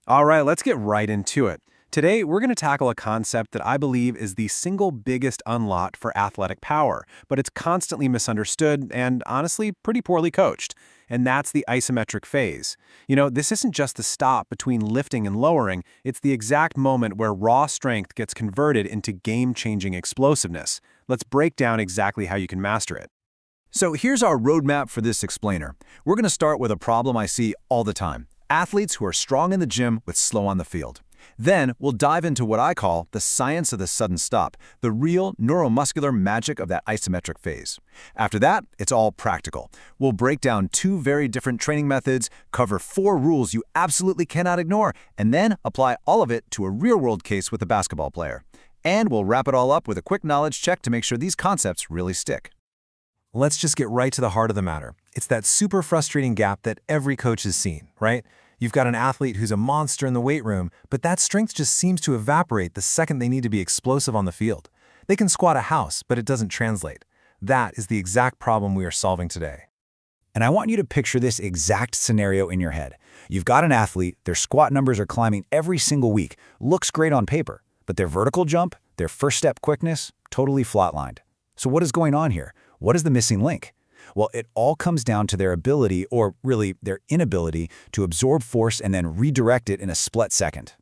All right, let's get right into it. Today, we're going to tackle a concept that I believe is the single biggest unlock for athletic power, but it's constantly misunderstood and honestly pretty poorly coached. And that's the isometric phase. This isn't just the stop between lifting and lowering, it's the exact moment where raw strength gets converted into game-changing explosiveness. Let's break down exactly how you can master it. So here's our roadmap for this explainer. We're going to start with a problem I see all the time. Athletes who are strong in the gym but slow on the field. Then we'll dive into what I call the science of the sudden stop, the real neuromuscular magic of that isometric phase. After that, it's all practical. We'll break down 2 very different training methods, cover 4 rules you absolutely cannot ignore, and then apply all of it to a real-world case with a basketball player. And we'll wrap it all up with a quick knowledge check to make sure these concepts really stick. Let's just get right to the heart of the matter. It's that super frustrating gap that every coach has seen, right? You've got an athlete who's a monster in the weight room, but that strength just seems to evaporate the second they need to be explosive on the field. They can squat a house, but it doesn't translate. That is the exact problem we are solving today. And I want you to picture this exact scenario in your head. You've got an athlete, their squat numbers are climbing every single week, looks great on paper, but their vertical jump, their first step quickness, totally flatlined. So what is going on here? What is the missing link? Well, it all comes down to their ability, or really their inability, to absorb force and then redirect it in a split second.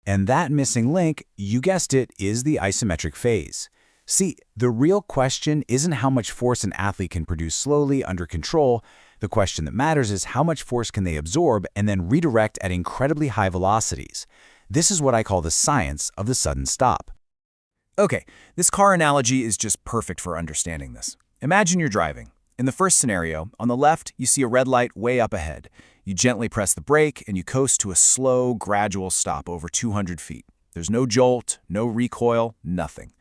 And that missing link, you guessed it, is the isometric phase. See, the real question isn't how much force an athlete can produce slowly under control. The question that matters is how much force can they absorb and then redirect at incredibly high velocities. This is what I call the science of the sudden stop. Okay, this car analogy is just perfect for understanding this. Imagine you're driving. In the first scenario, on the left, you see a red light way up ahead. You gently press the brake and you coast to a slow, gradual stop over 200 feet. There's no jolt, no recoil, nothing.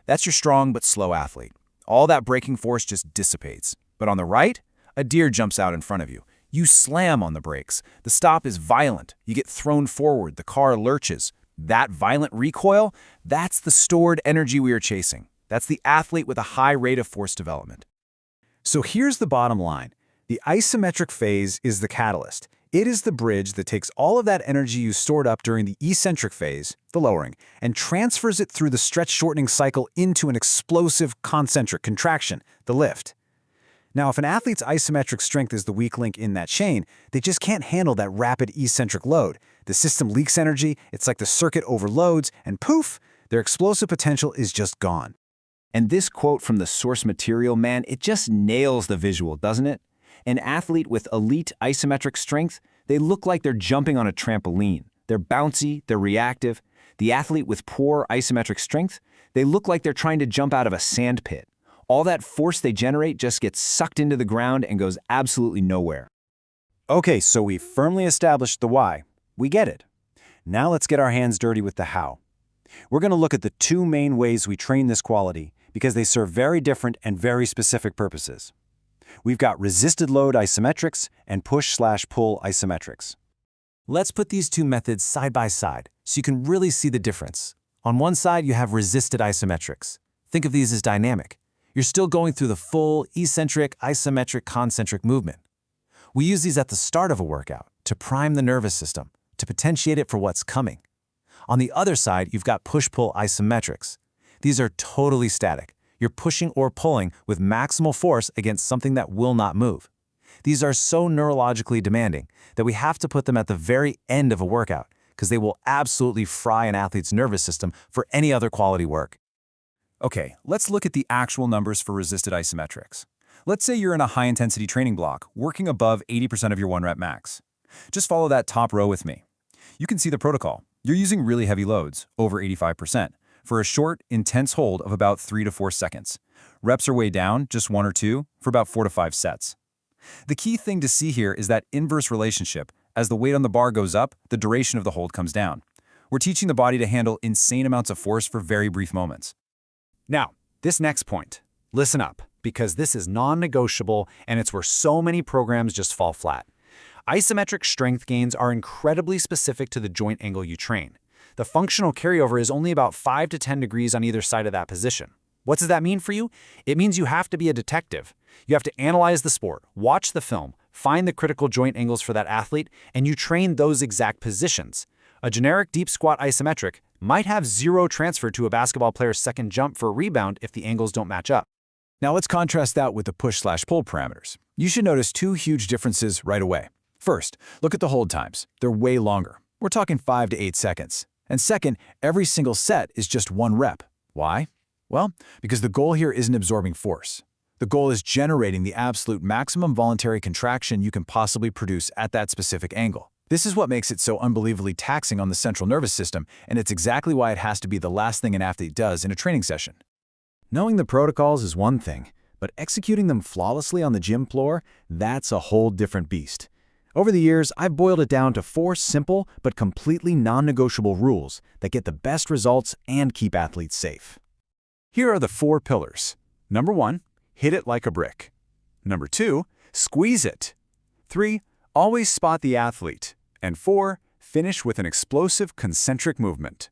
That's your strong but slow athlete. All that braking force just dissipates. But on the right, a deer jumps out in front of you. You slam on the brakes. The stop is violent. You get thrown forward. The car lurches. That violent recoil, that's the stored energy we are chasing. That's the athlete with a high rate of force development. So here's the bottom line. The isometric phase is the catalyst. It is the bridge that takes all of that energy you stored up during the eccentric phase, the lowering, and transfers it through the stretch-shortening cycle into an explosive concentric contraction, the lift. Now, if an athlete's isometric strength is the weak link in that chain, they just can't handle that rapid eccentric load. The system leaks energy, it's like the circuit overloads, and poof, their explosive potential is just gone. And this quote from the source material, man, it just nails the visual, doesn't it? An athlete with elite isometric strength, they look like they're jumping on a trampoline. They're bouncy, they're reactive. The athlete with poor isometric strength, they look like they're trying to jump out of a sand pit. All that force they generate just gets sucked into the ground and goes absolutely nowhere. Okay, so we've firmly established the why. We get it. Now let's get our hands dirty with the how. We're going to look at the 2 main ways we train this quality because they serve very different and very specific purposes. We've got resisted load isometrics and push/pull isometrics. Let's put these 2 methods side by side so you can really see the difference. On one side, you have resisted isometrics. Think of these as dynamic. You're still going through the full eccentric, isometric, concentric movement. We use these at the start of a workout to prime the nervous system, to potentiate it for what's coming. On the other side, you've got push-pull isometrics. These are totally static. You're pushing or pulling with maximal force against something that will not move. These are so neurologically demanding that we have to put them at the very end of a workout because they will absolutely fry an athlete's nervous system for any other quality work. Okay, let's look at the actual numbers for resisted isometrics. Let's say you're in a high-intensity training block, working above 80% of your 1-rep max. Just follow that top row with me. You can see the protocol. You're using really heavy loads, over 85%, for a short, intense hold of about 3 to 4 seconds. Reps are way down, just 1 or 2, for about 4 to 5 sets. The key thing to see here is that inverse relationship. As the weight on the bar goes up, the duration of the hold comes down. We're teaching the body to handle insane amounts of force for very brief moments. Now, this next point, listen up, because this is non-negotiable and it's where so many programs just fall flat. Isometric strength gains are incredibly specific to the joint angle you train. The functional carryover is only about 5 to 10 degrees on either side of that position. What does that mean for you? It means you have to be a detective. You have to analyze the sport, watch the film, find the critical joint angles for that athlete, and you train those exact positions. A generic deep squat isometric might have zero transfer to a basketball player's second jump for a rebound if the angles don't match up. Now let's contrast that with the push/pull parameters. You should notice two huge differences right away. First, look at the hold times. They're way longer. We're talking 5 to 8 seconds. And second, every single set is just one rep. Why? Well, because the goal here isn't absorbing force. The goal is generating the absolute maximum voluntary contraction you can possibly produce at that specific angle. This is what makes it so unbelievably taxing on the central nervous system, and it's exactly why it has to be the last thing an athlete does in a training session. Knowing the protocols is one thing, but executing them flawlessly on the gym floor, that's a whole different beast. Over the years, I've boiled it down to 4 simple but completely non-negotiable rules that get the best results and keep athletes safe. Here are the 4 pillars. Number 1, hit it like a brick. Number 2, squeeze it. 3, always spot the athlete. And 4, finish with an explosive concentric movement.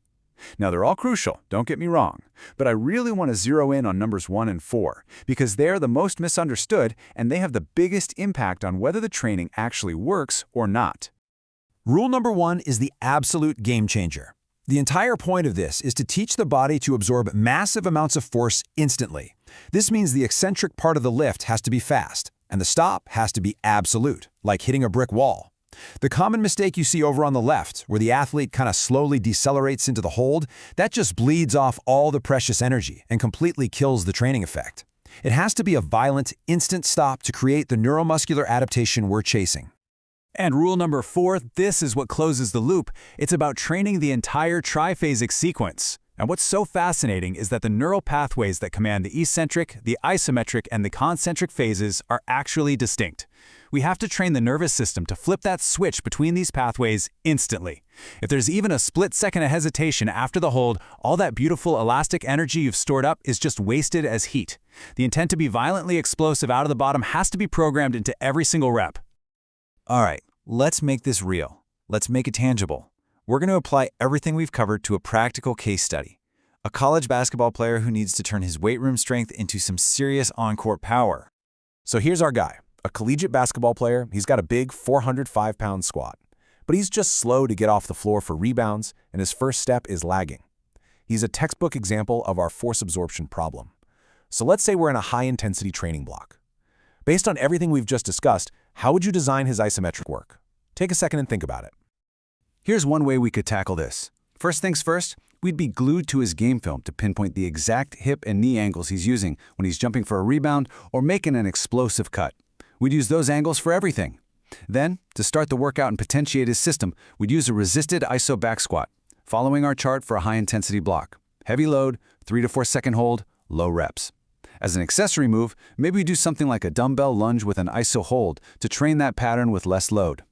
Now, they're all crucial, don't get me wrong, but I really want to zero in on numbers 1 and 4 because they're the most misunderstood and they have the biggest impact on whether the training actually works or not. Rule number 1 is the absolute game changer. The entire point of this is to teach the body to absorb massive amounts of force instantly. This means the eccentric part of the lift has to be fast, and the stop has to be absolute, like hitting a brick wall. The common mistake you see over on the left, where the athlete kind of slowly decelerates into the hold, that just bleeds off all the precious energy and completely kills the training effect. It has to be a violent, instant stop to create the neuromuscular adaptation we're chasing. And rule number 4, this is what closes the loop. It's about training the entire triphasic sequence. And what's so fascinating is that the neural pathways that command the eccentric, the isometric, and the concentric phases are actually distinct. We have to train the nervous system to flip that switch between these pathways instantly. If there's even a split second of hesitation after the hold, all that beautiful elastic energy you've stored up is just wasted as heat. The intent to be violently explosive out of the bottom has to be programmed into every single rep. All right, let's make this real. Let's make it tangible. We're going to apply everything we've covered to a practical case study. A college basketball player who needs to turn his weight room strength into some serious on-court power. So here's our guy. A collegiate basketball player, he's got a big 405-pound squat, but he's just slow to get off the floor for rebounds, and his first step is lagging. He's a textbook example of our force absorption problem. So let's say we're in a high-intensity training block. Based on everything we've just discussed, how would you design his isometric work? Take a second and think about it. Here's one way we could tackle this. First things first, we'd be glued to his game film to pinpoint the exact hip and knee angles he's using when he's jumping for a rebound or making an explosive cut. We'd use those angles for everything. Then, to start the workout and potentiate his system, we'd use a resisted iso back squat, following our chart for a high-intensity block. Heavy load, 3 to 4 second hold, low reps. As an accessory move, maybe we do something like a dumbbell lunge with an iso hold to train that pattern with less load.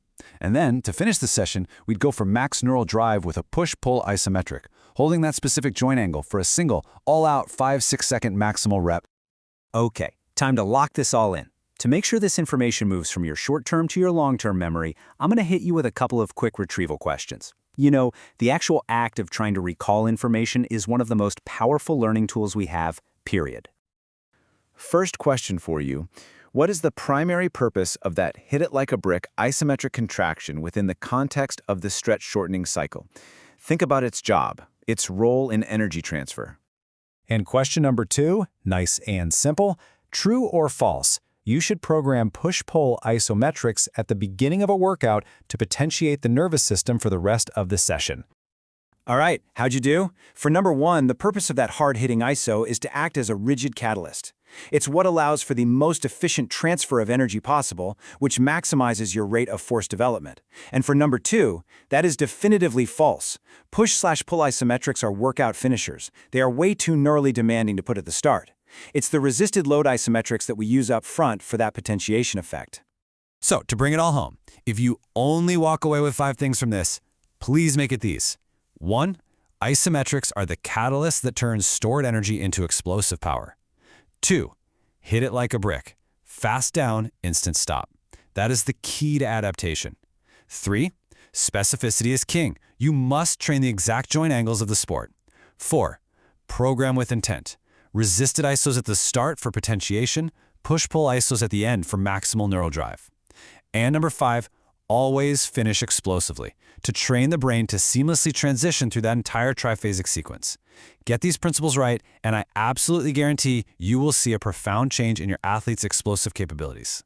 And then, to finish the session, we'd go for max neural drive with a push-pull isometric, holding that specific joint angle for a single, all-out 5-6 second maximal rep. Okay, time to lock this all in. To make sure this information moves from your short-term to your long-term memory, I'm going to hit you with a couple of quick retrieval questions. You know, the actual act of trying to recall information is one of the most powerful learning tools we have, period. First question for you. What is the primary purpose of that hit-it-like-a-brick isometric contraction within the context of the stretch-shortening cycle? Think about its job, its role in energy transfer. And question number 2, nice and simple, true or false? You should program push-pull isometrics at the beginning of a workout to potentiate the nervous system for the rest of the session. All right, how'd you do? For number 1, the purpose of that hard-hitting iso is to act as a rigid catalyst. It's what allows for the most efficient transfer of energy possible, which maximizes your rate of force development. And for number 2, that is definitively false. Push/pull isometrics are workout finishers. They are way too neurally demanding to put at the start. It's the resisted load isometrics that we use up front for that potentiation effect. So, to bring it all home, if you only walk away with 5 things from this, please make it these. 1, isometrics are the catalyst that turns stored energy into explosive power. 2, hit it like a brick. Fast down, instant stop. That is the key to adaptation. 3, specificity is king. You must train the exact joint angles of the sport. 4, program with intent. Resisted isos at the start for potentiation, push-pull isos at the end for maximal neural drive. And number 5, always finish explosively, to train the brain to seamlessly transition through that entire triphasic sequence. Get these principles right, and I absolutely guarantee you will see a profound change in your athlete's explosive capabilities.